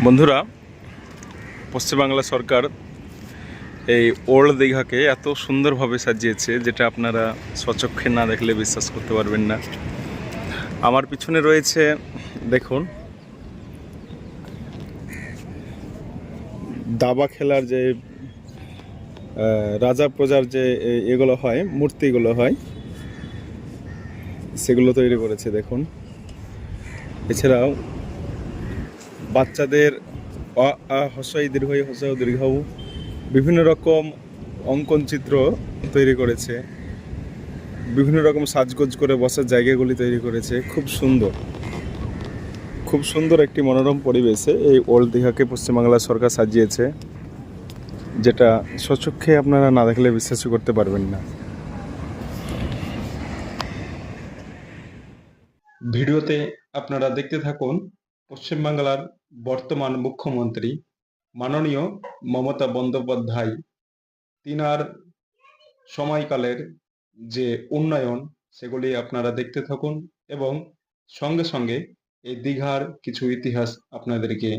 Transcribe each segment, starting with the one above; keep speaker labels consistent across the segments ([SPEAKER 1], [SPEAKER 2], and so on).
[SPEAKER 1] বন্ধুরা, পশ্চিমবাংলা সরকার এই ওল্ড দীঘাকে এত সুন্দরভাবে সাজিয়েছে যেটা আপনারা স্বচক্ষে না দেখলে বিশ্বাস করতে পারবেন না। আমার পিছনে রয়েছে, দেখুন, দাবা খেলার যে রাজা প্রজার যে এগুলো হয়, মূর্তিগুলো হয়, সেগুলো তৈরি করেছে দেখুন। এছাড়াও বাচ্চাদের অ আ হস্রই দীর্ঘই হস্র দীর্ঘউ বিভিন্ন রকম অঙ্কন চিত্র তৈরি করেছে, বিভিন্ন রকম সাজগোজ করে বসার জায়গাগুলি তৈরি করেছে। খুব সুন্দর একটি মনোরম পরিবেশে এই ওল্ড দীঘাকে পশ্চিমবাংলা সরকার সাজিয়েছে, যেটা স্বচক্ষে আপনারা না দেখলে বিশ্বাসই করতে পারবেন না।
[SPEAKER 2] ভিডিওতে আপনারা দেখতে থাকুন পশ্চিমবাংলার বর্তমান মুখ্যমন্ত্রী মাননীয় মমতা বন্দ্যোপাধ্যায় তিনার সময়কালের যে উন্নয়ন সেগুলি আপনারা দেখতে থাকুন এবং সঙ্গে সঙ্গে এই দীঘার কিছু ইতিহাস আপনাদেরকে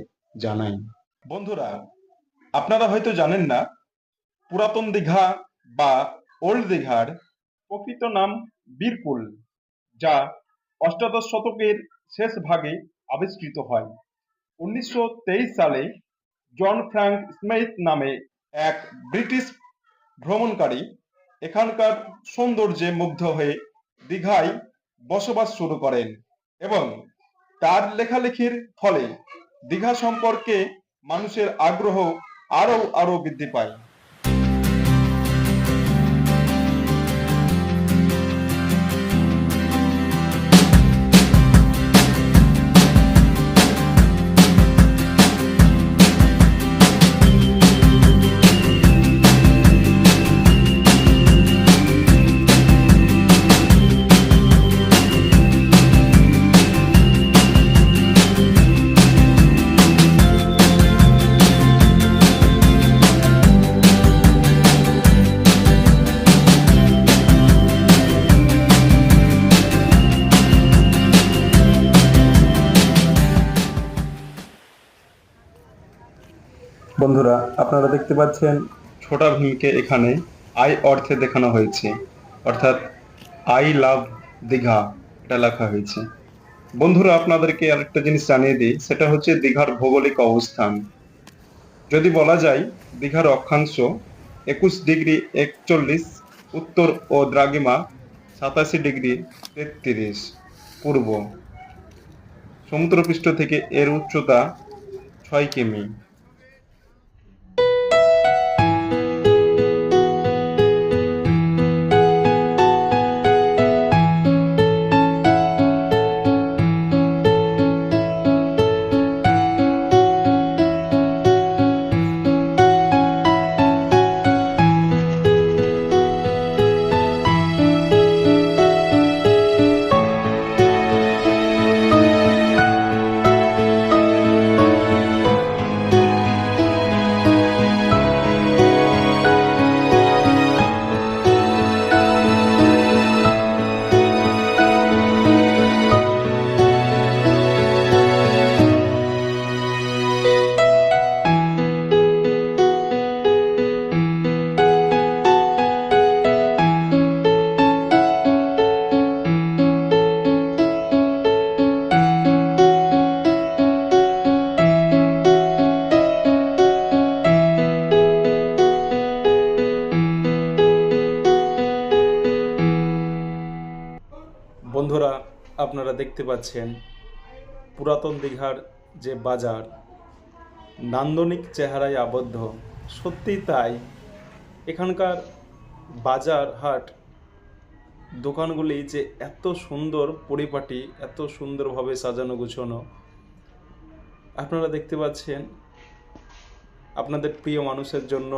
[SPEAKER 2] জানাই। বন্ধুরা, আপনারা হয়তো জানেন না, পুরাতন দীঘা বা ওল্ড দীঘার প্রকৃত নাম বীরকুল, যা অষ্টাদশ শতকের শেষ ভাগে আবিষ্কৃত হয়। 1923 সালে জন ফ্র্যাঙ্ক স্মিথ নামে এক ব্রিটিশ ভ্রমণকারী এখানকার সৌন্দর্যে মুগ্ধ হয়ে দীঘায় বসবাস শুরু করেন এবং তার লেখালেখির ফলে দীঘা সম্পর্কে মানুষের আগ্রহ আরো বৃদ্ধি পায়। বন্ধুরা, আপনারা দেখতে পাচ্ছেন ছোটা ভীমকে এখানে আই অর্থে দেখানো হয়েছে, অর্থাৎ আই লাভ দীঘা এটা লেখা হয়েছে। বন্ধুরা, আপনাদেরকে আরেকটা জিনিস জানিয়ে দিই, সেটা হচ্ছে দীঘার ভৌগোলিক অবস্থান। যদি বলা যায়, দীঘার অক্ষাংশ 21°41 উত্তর ও দ্রাঘিমা 87°33 পূর্ব। সমুদ্রপৃষ্ঠ থেকে এর উচ্চতা 6 কিমি।
[SPEAKER 1] বন্ধুরা, আপনারা দেখতে পাচ্ছেন পুরাতন দীঘার যে বাজার নান্দনিক চেহারায় আবদ্ধ। সত্যিই তাই, এখানকার বাজার হাট দোকানগুলি যে এত সুন্দর পরিপাটি, এত সুন্দরভাবে সাজানো গুছানো। আপনারা দেখতে পাচ্ছেন, আপনাদের প্রিয় মানুষের জন্য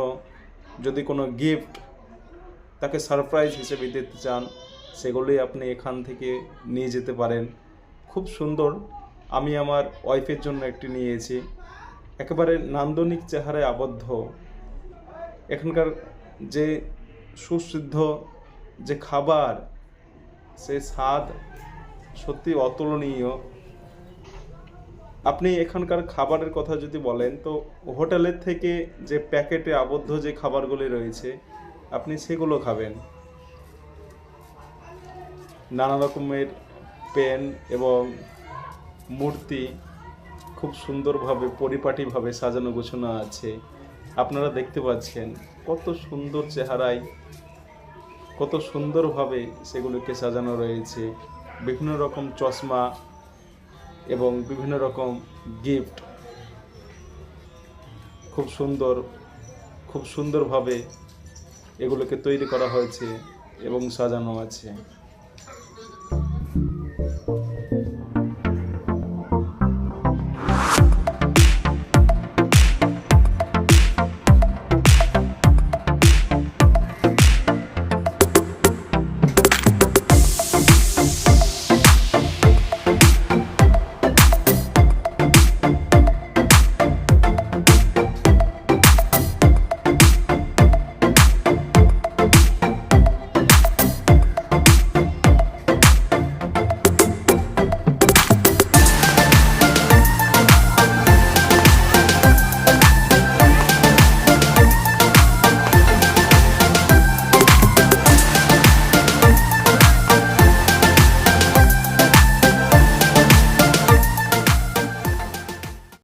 [SPEAKER 1] যদি কোনো গিফট তাকে সারপ্রাইজ হিসেবে দিতে চান, সেগুলি আপনি এখান থেকে নিয়ে যেতে পারেন। খুব সুন্দর। আমি আমার ওয়াইফের জন্য একটি নিয়েছি। একেবারে নান্দনিক চেহারায় আবদ্ধ। এখানকার যে সুসিদ্ধ যে খাবার, সে স্বাদ সত্যি অতুলনীয়। আপনি এখানকার খাবারের কথা যদি বলেন, তো হোটেলের থেকে যে প্যাকেটে আবদ্ধ যে খাবারগুলি রয়েছে আপনি সেগুলো খাবেন। নানা রকমের পেন এবং মূর্তি খুব সুন্দরভাবে পরিপাটিভাবে সাজানো গোছানো আছে। আপনারা দেখতে পাচ্ছেন কত সুন্দর চেহারায়, কত সুন্দরভাবে সেগুলোকে সাজানো রয়েছে। বিভিন্ন রকম চশমা এবং বিভিন্ন রকম গিফট খুব সুন্দরভাবে এগুলোকে তৈরি করা হয়েছে এবং সাজানো আছে।